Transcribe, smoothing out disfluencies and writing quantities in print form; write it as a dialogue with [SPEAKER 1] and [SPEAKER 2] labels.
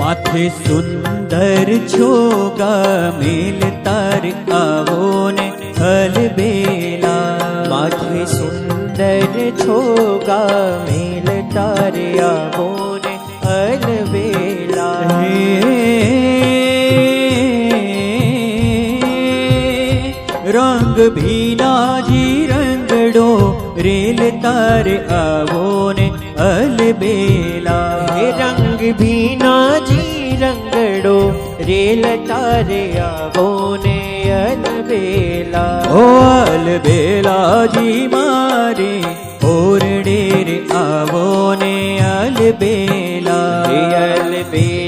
[SPEAKER 1] माथे सुंदर छोगा मेल तार आवो ने अलबेला।
[SPEAKER 2] माथे सुंदर छोगा मेल तार आवो ने अलबेला।
[SPEAKER 1] रंग भीना जी रंगड़ो रेल तार आवो ने अलबेला।
[SPEAKER 2] रंग भीना जी रंगड़ो रेल तार आवो ने अलबेला।
[SPEAKER 1] ओ अलबेला जी मारे ओरड़े रे आवो ने अलबेला।
[SPEAKER 2] अलबेला